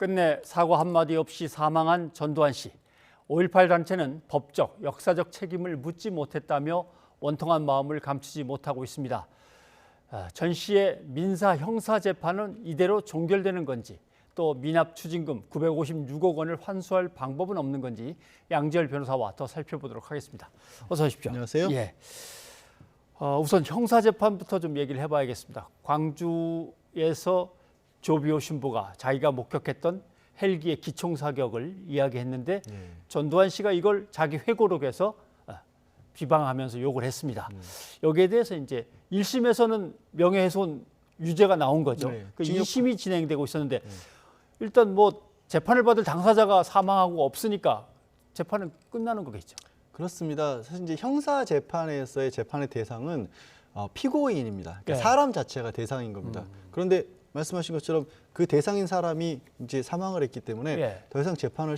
끝내 사과 한마디 없이 사망한 전두환 씨. 5.18 단체는 법적, 역사적 책임을 묻지 못했다며 원통한 마음을 감추지 못하고 있습니다. 전 씨의 민사 형사 재판은 이대로 종결되는 건지, 또 미납 추징금 956억 원을 환수할 방법은 없는 건지 양지열 변호사와 더 살펴보도록 하겠습니다. 어서 오십시오. 안녕하세요. 예. 우선 형사 재판부터 좀 얘기를 해봐야겠습니다. 광주에서 조비오 신부가 자기가 목격했던 헬기의 기총 사격을 이야기했는데 전두환 씨가 이걸 자기 회고록에서 비방하면서 욕을 했습니다. 여기에 대해서 이제 1심에서는 명예훼손 유죄가 나온 거죠. 네. 2심이 진행되고 있었는데 일단 뭐 재판을 받을 당사자가 사망하고 없으니까 재판은 끝나는 거겠죠. 그렇습니다. 사실 이제 형사 재판에서의 재판의 대상은 피고인입니다. 그러니까 네. 사람 자체가 대상인 겁니다. 그런데 말씀하신 것처럼 그 대상인 사람이 이제 사망을 했기 때문에 예. 더 이상 재판을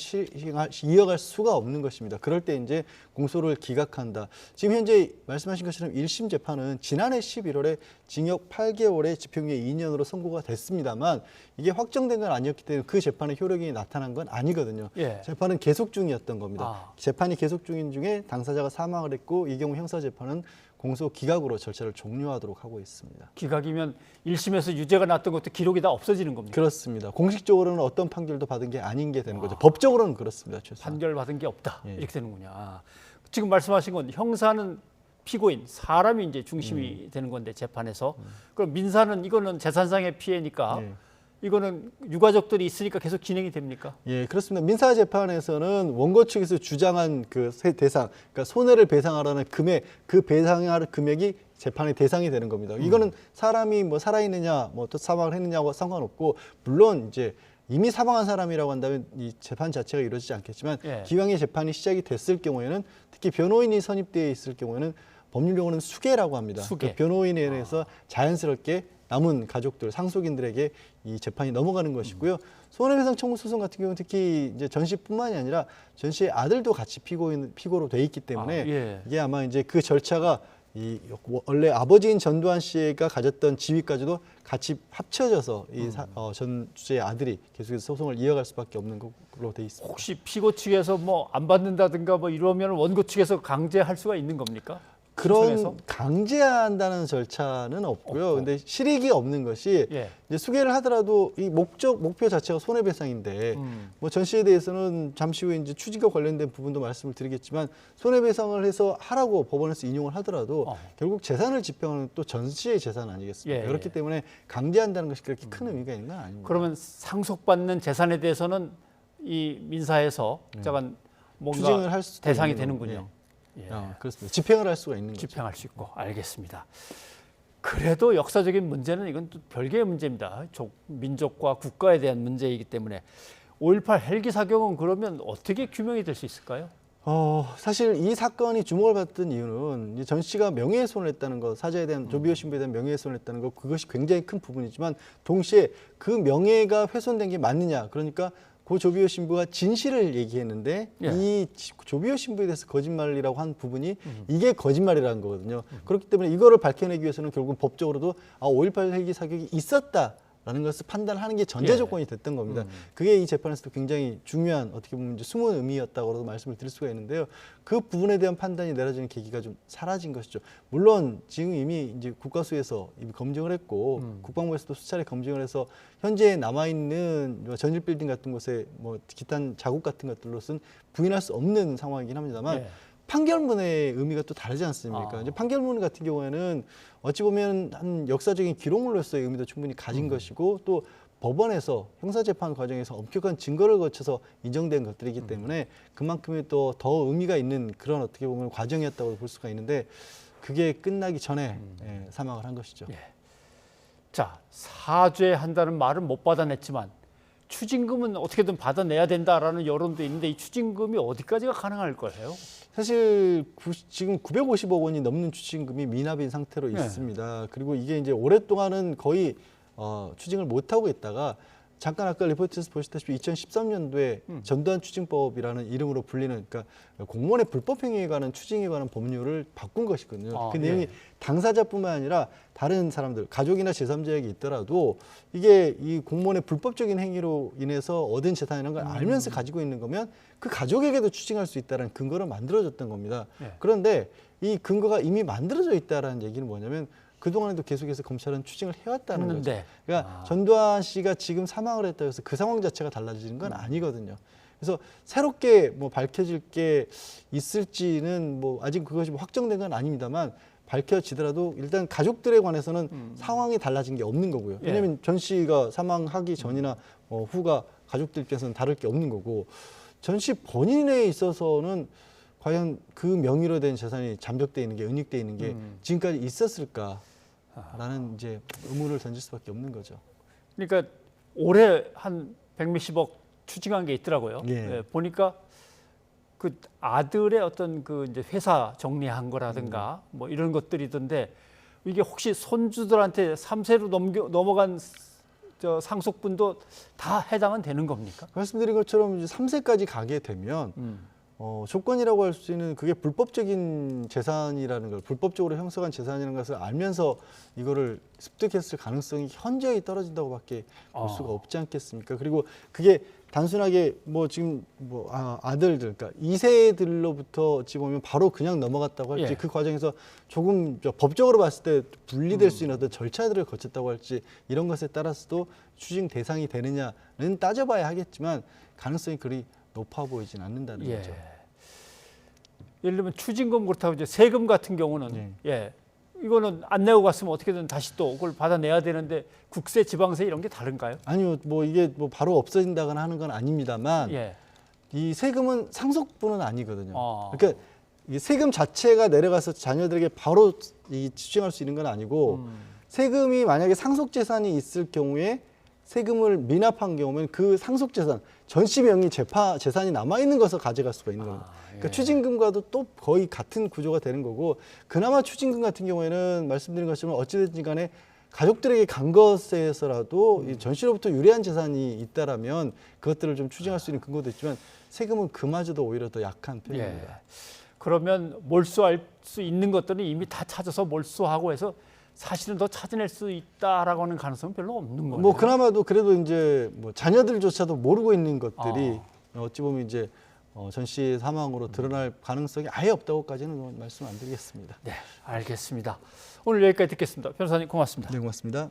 이어갈 수가 없는 것입니다. 그럴 때 이제 공소를 기각한다. 지금 현재 말씀하신 것처럼 1심 재판은 지난해 11월에 징역 8개월에 집행유예 2년으로 선고가 됐습니다만 이게 확정된 건 아니었기 때문에 그 재판의 효력이 나타난 건 아니거든요. 예. 재판은 계속 중이었던 겁니다. 재판이 계속 중인 중에 당사자가 사망을 했고 이 경우 형사 재판은 공소 기각으로 절차를 종료하도록 하고 있습니다. 기각이면 1심에서 유죄가 났던 것도 기록이 다 없어지는 겁니다. 그렇습니다. 공식적으로는 어떤 판결도 받은 게 아닌 게 되는 거죠. 법적으로는 그렇습니다. 최소한. 판결 받은 게 없다. 예. 이렇게 되는군요. 지금 말씀하신 건 형사는 피고인, 사람이 이제 중심이 되는 건데 재판에서 그럼 민사는 이거는 재산상의 피해니까 예. 이거는 유가족들이 있으니까 계속 진행이 됩니까? 예, 그렇습니다. 민사 재판에서는 원고 측에서 주장한 그 대상, 그러니까 손해를 배상하라는 금액, 그 배상할 금액이 재판의 대상이 되는 겁니다. 이거는 사람이 뭐 살아있느냐, 뭐 또 사망을 했느냐와 상관없고, 물론 이제 이미 사망한 사람이라고 한다면 이 재판 자체가 이루어지지 않겠지만, 예. 기왕에 재판이 시작이 됐을 경우에는 특히 변호인이 선입되어 있을 경우에는 법률용어는 수계라고 합니다. 수계. 그 변호인에 의해서 자연스럽게 남은 가족들, 상속인들에게 이 재판이 넘어가는 것이고요. 손해배상 청구 소송 같은 경우는 특히 이제 전 씨뿐만이 아니라 전 씨의 아들도 같이 피고로 돼 있기 때문에 예. 이게 아마 이제 그 절차가 이 원래 아버지인 전두환 씨가 가졌던 지위까지도 같이 합쳐져서 이 전 주제의 아들이 계속해서 소송을 이어갈 수밖에 없는 걸로 돼 있습니다. 혹시 피고 측에서 뭐 안 받는다든가 뭐 이러면 원고 측에서 강제할 수가 있는 겁니까? 신청해서? 그런 강제한다는 절차는 없고요. 근데 실익이 없는 것이 예. 이제 수계를 하더라도 이 목표 자체가 손해배상인데 뭐 전 씨에 대해서는 잠시 후에 이제 추징과 관련된 부분도 말씀을 드리겠지만 손해배상을 해서 하라고 법원에서 인용을 하더라도 결국 재산을 집행하는 또 전 씨의 재산 아니겠습니까? 예. 그렇기 때문에 강제한다는 것이 그렇게 큰 의미가 있는 건 아닙니다. 그러면 상속받는 재산에 대해서는 이 민사에서 잠깐 뭔가 추징을 할 수도 대상이 있는 되는군요. 예. 그렇습니다. 집행을 할 수가 있는 거죠. 집행할 수 있고 알겠습니다. 그래도 역사적인 문제는 이건 또 별개의 문제입니다. 민족과 국가에 대한 문제이기 때문에 5.18 헬기 사격은 그러면 어떻게 규명이 될 수 있을까요? 사실 이 사건이 주목을 받던 이유는 이제 전 씨가 명예훼손을 했다는 것, 사자에 대한 조비오 신부에 대한 명예훼손을 했다는 것, 그것이 굉장히 큰 부분이지만 동시에 그 명예가 훼손된 게 맞느냐, 그러니까 고 조비오 신부가 진실을 얘기했는데 예. 이 조비오 신부에 대해서 거짓말이라고 한 부분이 이게 거짓말이라는 거거든요. 그렇기 때문에 이거를 밝혀내기 위해서는 결국 법적으로도 5.18 헬기 사격이 있었다라는 것을 판단하는 게 전제 조건이 됐던 겁니다. 그게 이 재판에서도 굉장히 중요한 어떻게 보면 이제 숨은 의미였다고도 말씀을 드릴 수가 있는데요. 그 부분에 대한 판단이 내려지는 계기가 좀 사라진 것이죠. 물론 지금 이미 이제 국가수에서 이미 검증을 했고 국방부에서도 수차례 검증을 해서 현재 남아 있는 전일 빌딩 같은 곳에 뭐 기타 자국 같은 것들로서는 부인할 수 없는 상황이긴 합니다만. 예. 판결문의 의미가 또 다르지 않습니까? 이제 판결문 같은 경우에는 어찌 보면 한 역사적인 기록물로서의 의미도 충분히 가진 것이고 또 법원에서 형사재판 과정에서 엄격한 증거를 거쳐서 인정된 것들이기 때문에 그만큼의 또 더 의미가 있는 그런 어떻게 보면 과정이었다고 볼 수가 있는데 그게 끝나기 전에 사망을 한 것이죠. 예. 자, 사죄한다는 말은 못 받아냈지만 추징금은 어떻게든 받아내야 된다라는 여론도 있는데 이 추징금이 어디까지가 가능할 거예요? 사실 지금 950억 원이 넘는 추징금이 미납인 상태로 네. 있습니다. 그리고 이게 이제 오랫동안은 거의 추징을 못 하고 있다가 잠깐 아까 리포트에서 보셨다시피 2013년도에 전두환 추징법이라는 이름으로 불리는 그러니까 공무원의 불법 행위에 관한 추징에 관한 법률을 바꾼 것이거든요. 그 내용이 당사자뿐만 아니라 다른 사람들, 가족이나 제3자에게 있더라도 이게 이 공무원의 불법적인 행위로 인해서 얻은 재산이라는 걸 알면서 가지고 있는 거면 그 가족에게도 추징할 수 있다는 근거를 만들어줬던 겁니다. 그런데 이 근거가 이미 만들어져 있다라는 얘기는 뭐냐면 그동안에도 계속해서 검찰은 추징을 해왔다는 거죠. 그러니까 전두환 씨가 지금 사망을 했다고 해서 그 상황 자체가 달라지는 건 아니거든요. 그래서 새롭게 뭐 밝혀질 게 있을지는 뭐 아직 그것이 뭐 확정된 건 아닙니다만 밝혀지더라도 일단 가족들에 관해서는 상황이 달라진 게 없는 거고요. 왜냐하면 전 씨가 사망하기 전이나 후가 가족들 입장에서는 다를 게 없는 거고 전 씨 본인에 있어서는 과연 그 명의로 된 재산이 잠적돼 있는 게 은닉돼 있는 게 지금까지 있었을까라는 이제 의문을 던질 수밖에 없는 거죠. 그러니까 올해 한 100몇십억 추징한 게 있더라고요. 예. 보니까 그 아들의 어떤 그 이제 회사 정리한 거라든가 뭐 이런 것들이던데 이게 혹시 손주들한테 3세로 넘어간 저 상속분도 다 해당은 되는 겁니까? 말씀드린 것처럼 이제 3세까지 가게 되면 조건이라고 할 수 있는 그게 불법적인 재산이라는 걸 불법적으로 형성한 재산이라는 것을 알면서 이거를 습득했을 가능성이 현저히 떨어진다고밖에 볼 수가 없지 않겠습니까? 그리고 그게 단순하게 뭐 지금 뭐 아들들 그러니까 2세들로부터 어찌 보면 바로 그냥 넘어갔다고 할지 그 과정에서 조금 법적으로 봤을 때 분리될 수 있는 어떤 절차들을 거쳤다고 할지 이런 것에 따라서도 추징 대상이 되느냐는 따져봐야 하겠지만 가능성이 그리 높아 보이진 않는다는 거죠. 예를 들면 추징금 그렇다고 이제 세금 같은 경우는 이거는 안 내고 갔으면 어떻게든 다시 또 그걸 받아내야 되는데 국세, 지방세 이런 게 다른가요? 아니요, 뭐 이게 뭐 바로 없어진다거나 하는 건 아닙니다만 이 세금은 상속분은 아니거든요. 그러니까 이 세금 자체가 내려가서 자녀들에게 바로 이 추징할 수 있는 건 아니고 세금이 만약에 상속재산이 있을 경우에 세금을 미납한 경우면 그 상속재산, 전씨 명의 재산이 남아있는 것을 가져갈 수가 있는 겁니다. 그러니까 추징금과도 또 거의 같은 구조가 되는 거고 그나마 추징금 같은 경우에는 말씀드린 것처럼 어찌됐든 간에 가족들에게 간 것에서라도 이 전씨로부터 유리한 재산이 있다라면 그것들을 좀 추징할 수 있는 근거도 있지만 세금은 그마저도 오히려 더 약한 편입니다. 그러면 몰수할 수 있는 것들은 이미 다 찾아서 몰수하고 해서 사실은 더 찾아낼 수 있다라고 하는 가능성은 별로 없는 거예요. 뭐 그나마도 그래도 이제 뭐 자녀들조차도 모르고 있는 것들이 어찌 보면 이제 전 씨의 사망으로 드러날 가능성이 아예 없다고까지는 말씀 안 드리겠습니다. 네, 알겠습니다. 오늘 여기까지 듣겠습니다. 변호사님 고맙습니다. 네, 고맙습니다.